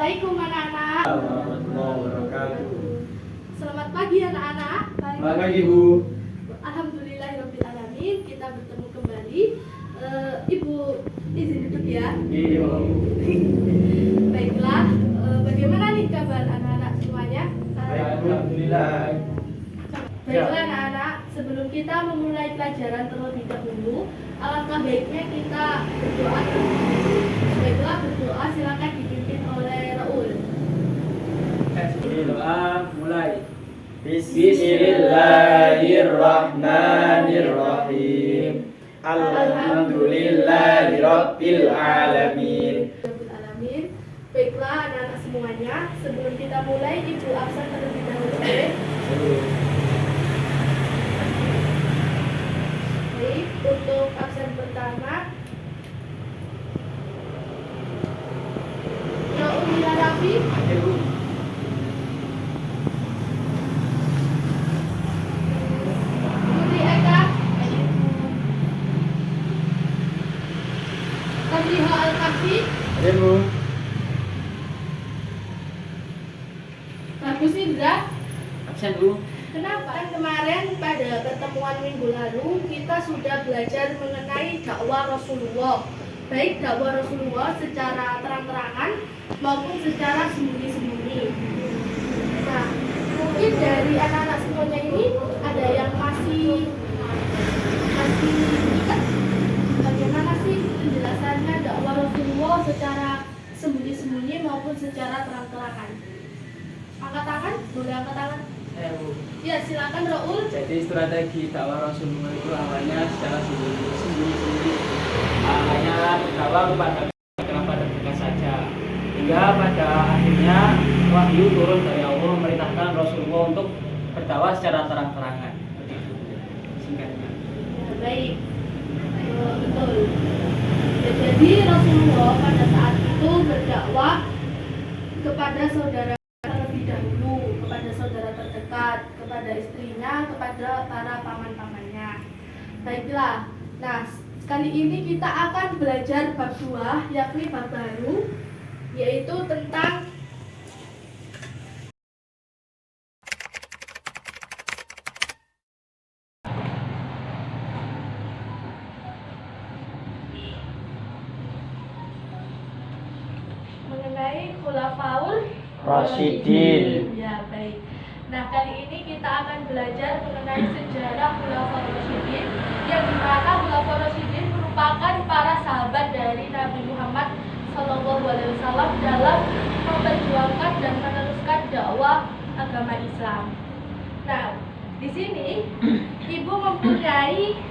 Assalamualaikum anak-anak. Warahmatullahi wabarakatuh. Selamat pagi anak-anak. Selamat pagi Bu. Alhamdulillahirobbilalamin, kita bertemu kembali. Ibu izin duduk ya. Iya. Baiklah, bagaimana nih kabar anak-anak semuanya? Alhamdulillah. Baiklah anak-anak, sebelum kita memulai pelajaran terlebih dahulu, alangkah baiknya kita berdoa. Baiklah, berdoa silakan dipimpin oleh Raul. Doa mulai. Bismillahirrahmanirrahim. Alhamdulillahirabbil alamin. Baiklah anak-anak semuanya, sebelum kita mulai, Ibu absen terlebih dahulu. Baik, untuk absen pertama, Raul Hilarafi. Yuri Eka. Tamliha Al-Kahfi. Ibu. Bagus Indra. Absen Bu. Kenapa? Kemarin pada pertemuan minggu lalu kita sudah belajar mengenai dakwah Rasulullah, baik dakwah Rasulullah secara terang-terangan maupun secara sembunyi-sembunyi. Nah, mungkin dari anak-anak semuanya ini ada yang masih ingat bagaimana sih penjelasannya dakwah Rasulullah secara sembunyi-sembunyi maupun secara terang-terangan. Angkat tangan, boleh angkat tangan. Bu. Ya, silakan Raul. Jadi strategi dakwah Rasulullah itu awalnya secara sembunyi-sembunyi. Hanya dakwah kepada kerabat terdekat saja. Hingga pada akhirnya wahyu turun dari Allah memerintahkan Rasulullah untuk berdakwah secara terang-terangan. Begitu singkatnya. Ya, baik. Betul. Ya, jadi Rasulullah pada saat itu berdakwah kepada saudara terlebih dahulu, kepada saudara terdekat, kepada istrinya, kepada para paman-pamannya. Baiklah. Nah, kali ini kita akan belajar bab 2, yakni bab baru, yaitu tentang mengenai khulafaul Rasyidin. Ya, baik. Nah, kali ini kita akan belajar mengenai sejarah khulafaul Rasyidin, yang dimana khulafaul Rasyidin merupakan para sahabat dari Nabi Muhammad SAW dalam memperjuangkan dan meneruskan dakwah agama Islam. Nah, di sini Ibu mempunyai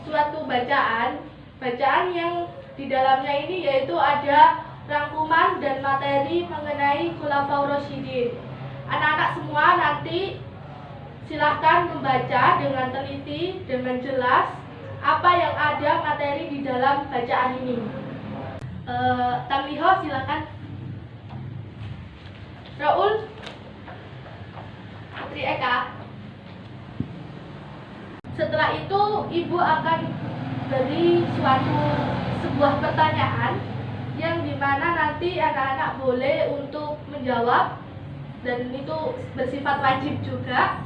suatu bacaan yang di dalamnya ini yaitu ada rangkuman dan materi mengenai Khulafaur Rasyidin. Anak-anak semua nanti silahkan membaca dengan teliti, dengan jelas apa yang ada materi di dalam bacaan ini. Tamliho silakan. Raul, Putri Eka. Setelah itu Ibu akan beri sebuah pertanyaan yang dimana nanti anak-anak boleh untuk menjawab, dan itu bersifat wajib juga.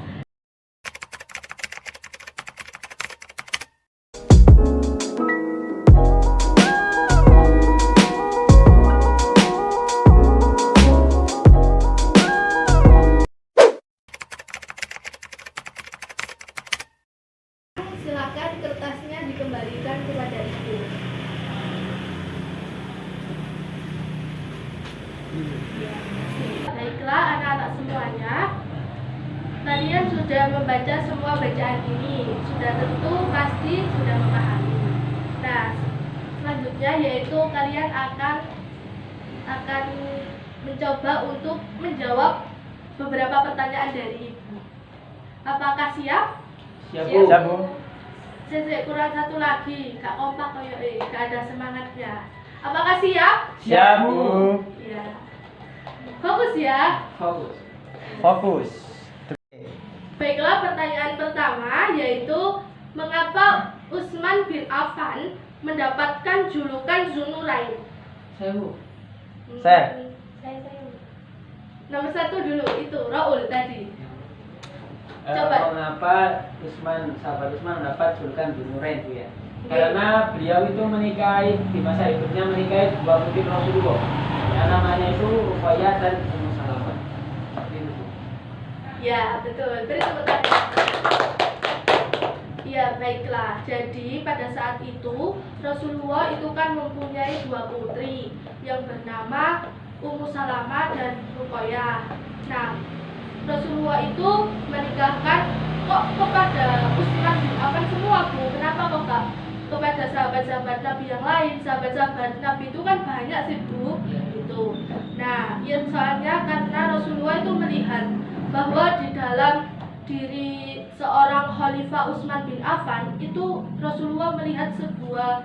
Silakan kertasnya dikembalikan kepada Ibu. Baiklah anak-anak semuanya, kalian sudah membaca semua bacaan ini, sudah tentu pasti sudah memahami. Nah, selanjutnya yaitu kalian akan mencoba untuk menjawab beberapa pertanyaan dari Ibu. Apakah siap? Siap Bu. Saya kurang satu lagi, gak kompak kayak gak ada semangatnya. Apakah siap? Siap Bu. Iya. Fokus ya. Fokus. Baiklah, pertanyaan pertama yaitu mengapa Utsman bin Affan mendapatkan julukan Dzunurain? Saya Bu. Saya. Nomor 1 dulu itu Raul tadi. Coba. Mengapa sahabat Utsman mendapat julukan Dzunurain itu ya? Karena beliau itu menikahi di masa hidupnya menikahi dua putri Rasulullah. Yang namanya itu Ruqayyah dan Ummu Salamah. Seperti itu. Ya, betul. Beri tepuk tangan. Ya, baiklah. Jadi pada saat itu Rasulullah itu kan mempunyai dua putri yang bernama Ummu Salamah dan Ruqayyah. Nah, Rasulullah itu menikahkan kok kepada Utsman bin Affan semua, Bu. Kenapa kok Kak? Kepada sahabat-sahabat Nabi yang lain. Sahabat-sahabat Nabi itu kan banyak sih, Bu. Itu. Nah, ya soalnya karena Rasulullah itu melihat bahwa di dalam diri seorang Khalifah Utsman bin Affan itu Rasulullah melihat sebuah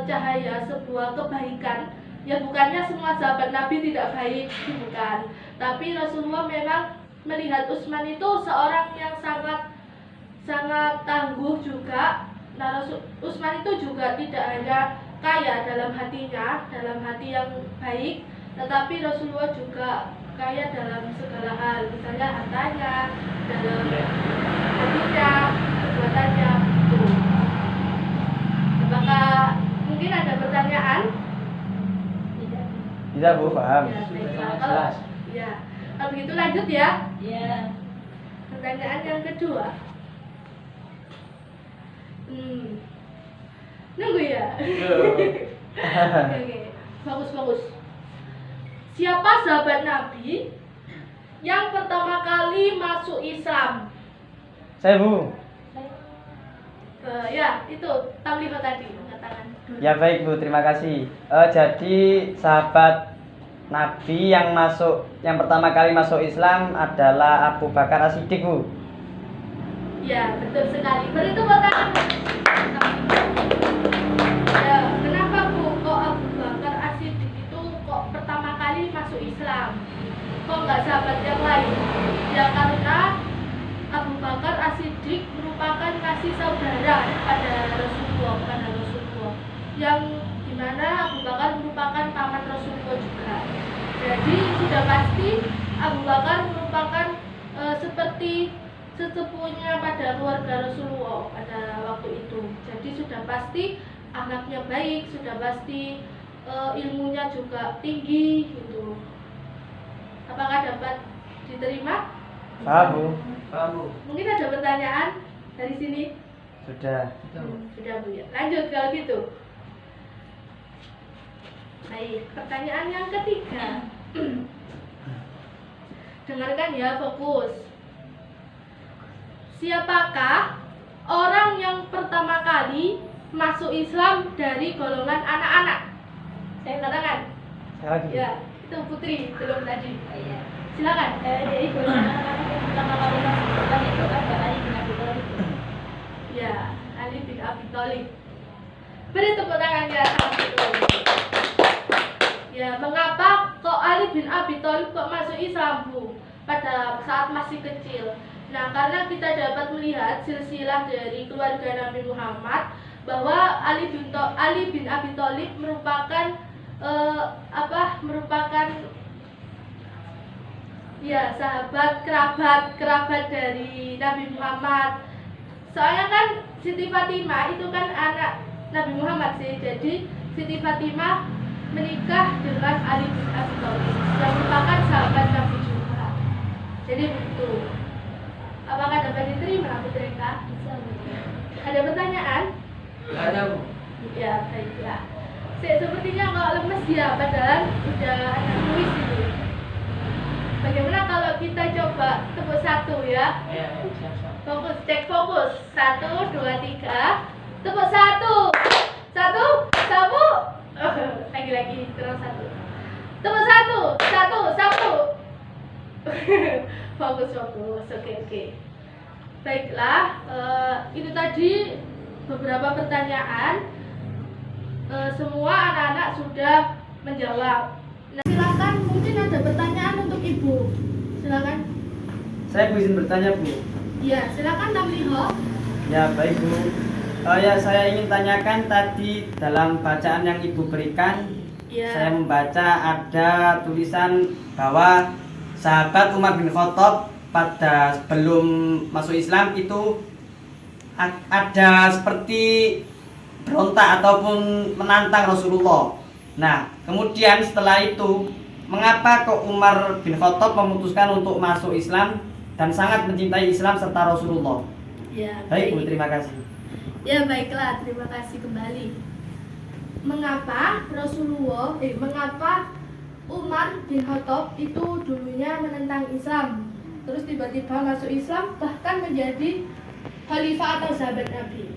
cahaya, sebuah kebaikan. Ya bukannya semua sahabat Nabi tidak baik, bukan. Tapi Rasulullah memang melihat Utsman itu seorang yang sangat tangguh juga. Nah, Utsman itu juga tidak hanya kaya dalam hatinya, dalam hati yang baik, tetapi Rasulullah juga kaya dalam segala hal, misalnya hartanya, dalam hatinya, perbuatannya. Gitu. Apakah mungkin ada pertanyaan? Tidak, Bu, paham. Ya, baiklah. Jelas. Ya. Kalau begitu lanjut ya. Iya. Pertanyaan yang kedua. Nunggu ya. Oke. Bagus. Siapa sahabat Nabi yang pertama kali masuk Islam? Saya, Bu. Ya, itu Tamliha tadi mengatakan. Ya baik, Bu, terima kasih. Jadi sahabat Nabi yang pertama kali masuk Islam adalah Abu Bakar As-Siddiq, Bu. Ya, betul sekali. Beri tepuk tangan. Ya, kenapa Bu kok Abu Bakar As-Siddiq itu kok pertama kali masuk Islam? Kok nggak sahabat yang lain? Ya karena Abu Bakar As-Siddiq merupakan kasih saudara pada Rasulullah, yang dimana Abu Bakar merupakan paman Rasulullah juga. Jadi sudah pasti Abu Bakar merupakan seperti sesepuhnya pada keluarga Rasulullah pada waktu itu. Jadi sudah pasti anaknya baik, sudah pasti ilmunya juga tinggi gitu. Apakah dapat diterima? Paham, Bu. Paham, Bu. Mungkin ada pertanyaan dari sini? Sudah. Sudah, Bu ya. Lanjut kalau gitu. Baik, pertanyaan yang ketiga. Dengarkan ya, fokus. Siapakah orang yang pertama kali masuk Islam dari golongan anak-anak? Saya katakan. Saya lagi. Ya, itu Putri belum tadi. Iya. Silakan. Jadi golongan anak-anak yang pertama kali masuk Islam itu ada Ali bin Abi Thalib. Ya, Ali bin Abi Thalib. Beri tepuk tangannya. Ya, mengapa kok Ali bin Abi Thalib kok masuk Islam, Bu? Pada saat masih kecil. Nah, karena kita dapat melihat silsilah dari keluarga Nabi Muhammad bahwa Ali bin Abi Thalib merupakan ya sahabat kerabat dari Nabi Muhammad. Soalnya kan Siti Fatimah itu kan anak Nabi Muhammad sih. Jadi Siti Fatimah menikah dengan Ali bin Abi Thalib yang merupakan sahabat Nabi juga. Jadi begitu. Apakah dapat diterima, Bu Treka? Ada pertanyaan? Ada, Bu. Ya, baiklah. Sepertinya kok lemes ya, padahal udah ada kuis ini. Bagaimana kalau kita coba tepuk satu ya? Ya, siap. Fokus, cek fokus. 1, 2, 3. Tepuk satu. Satu. Lagi terus satu. Tepuk satu. Fokus. Oke. Baiklah, itu tadi beberapa pertanyaan. Semua anak-anak sudah menjawab. Nah, silakan, mungkin ada pertanyaan untuk Ibu. Silakan. Saya izin bertanya, Bu. Ya, silakan Tamliha. Ya baik, Bu. Ya saya ingin tanyakan tadi dalam bacaan yang Ibu berikan Iya. saya membaca ada tulisan bahwa sahabat Umar bin Khattab pada sebelum masuk Islam itu ada seperti berontak ataupun menantang Rasulullah. Nah, kemudian setelah itu, mengapa kok Umar bin Khattab memutuskan untuk masuk Islam dan sangat mencintai Islam serta Rasulullah? Ya, Baik Bu, terima kasih. Ya baiklah, terima kasih kembali. Mengapa Umar bin Khattab itu dulunya menentang Islam, terus tiba-tiba masuk Islam, bahkan menjadi khalifah atau sahabat Nabi?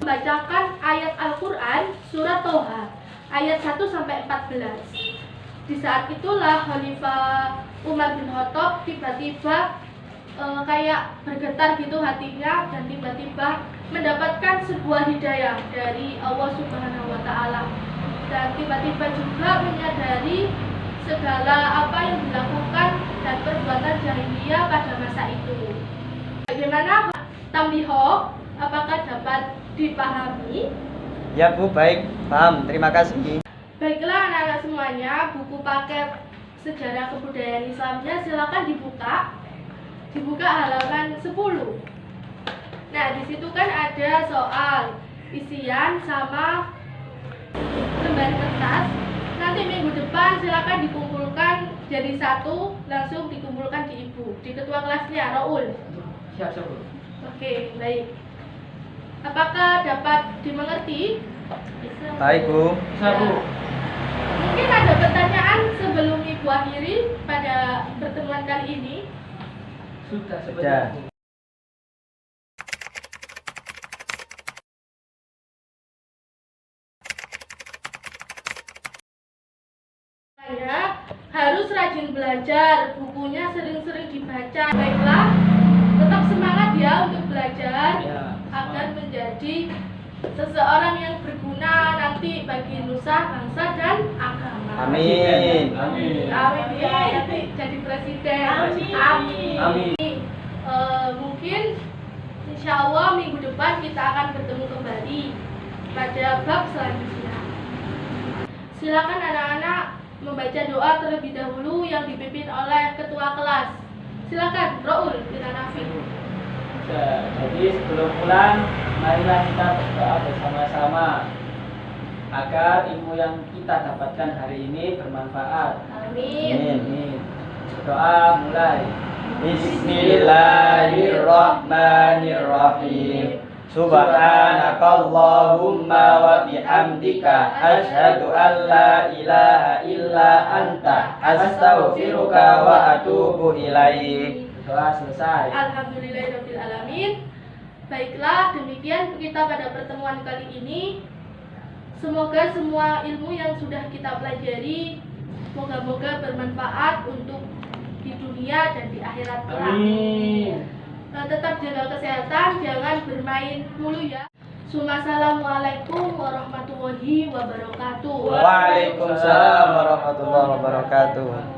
Membacakan ayat Al-Quran surat Toha ayat 1-14. Di saat itulah Khalifah Umar bin Khattab tiba-tiba kayak bergetar gitu hatinya, dan tiba-tiba mendapatkan sebuah hidayah dari Allah Subhanahu wa Ta'ala, dan tiba-tiba juga menyadari segala apa yang dilakukan dan perbuatan jahiliyah pada masa itu. Bagaimana tamliho? Apakah dapat dipahami? Ya Bu, baik, paham. Terima kasih. Baiklah anak-anak semuanya, buku paket sejarah kebudayaan Islamnya silakan dibuka. Dibuka halaman 10. Nah, di situ kan ada soal isian sama lembar kertas. Nanti minggu depan silakan dikumpulkan jadi satu, langsung dikumpulkan di ibu, di ketua kelasnya, Raul. Siap, Bu. Oke, baik. Apakah dapat dimengerti? Baik Bu. Bisa, Bu. Mungkin ada pertanyaan sebelum ibu akhiri pada pertemuan kali ini. Sudah, Sudah. Saya harus rajin belajar, bukunya sering-sering dibaca. Baiklah, tetap semangat ya untuk belajar Ya, agar menjadi seseorang yang berguna nanti bagi nusa, bangsa, dan agama. Amin. Amin. Amin ya, nanti jadi presiden. Amin. Amin. Mungkin insya Allah minggu depan kita akan bertemu kembali pada bab selanjutnya. Silakan anak-anak membaca doa terlebih dahulu yang dipimpin oleh ketua kelas. Silakan, Raul kita Nafi. Jadi sebelum pulang, marilah kita berdoa bersama-sama agar ilmu yang kita dapatkan hari ini bermanfaat. Amin. Amin. Doa mulai. Bismillahirrahmanirrahim. Subhanakallahumma wa bihamdika asyhadu an la ilaha illa anta astaghfiruka wa atubu ilaik. Doa selesai. Alhamdulillahirabbil alamin. Baiklah, demikian kita pada pertemuan kali ini. Semoga semua ilmu yang sudah kita pelajari moga-moga bermanfaat untuk di dunia dan di akhirat kelak. Amin. Tetap jaga kesehatan, jangan bermain mulu ya. Assalamualaikum warahmatullahi wabarakatuh. Waalaikumsalam warahmatullahi wabarakatuh.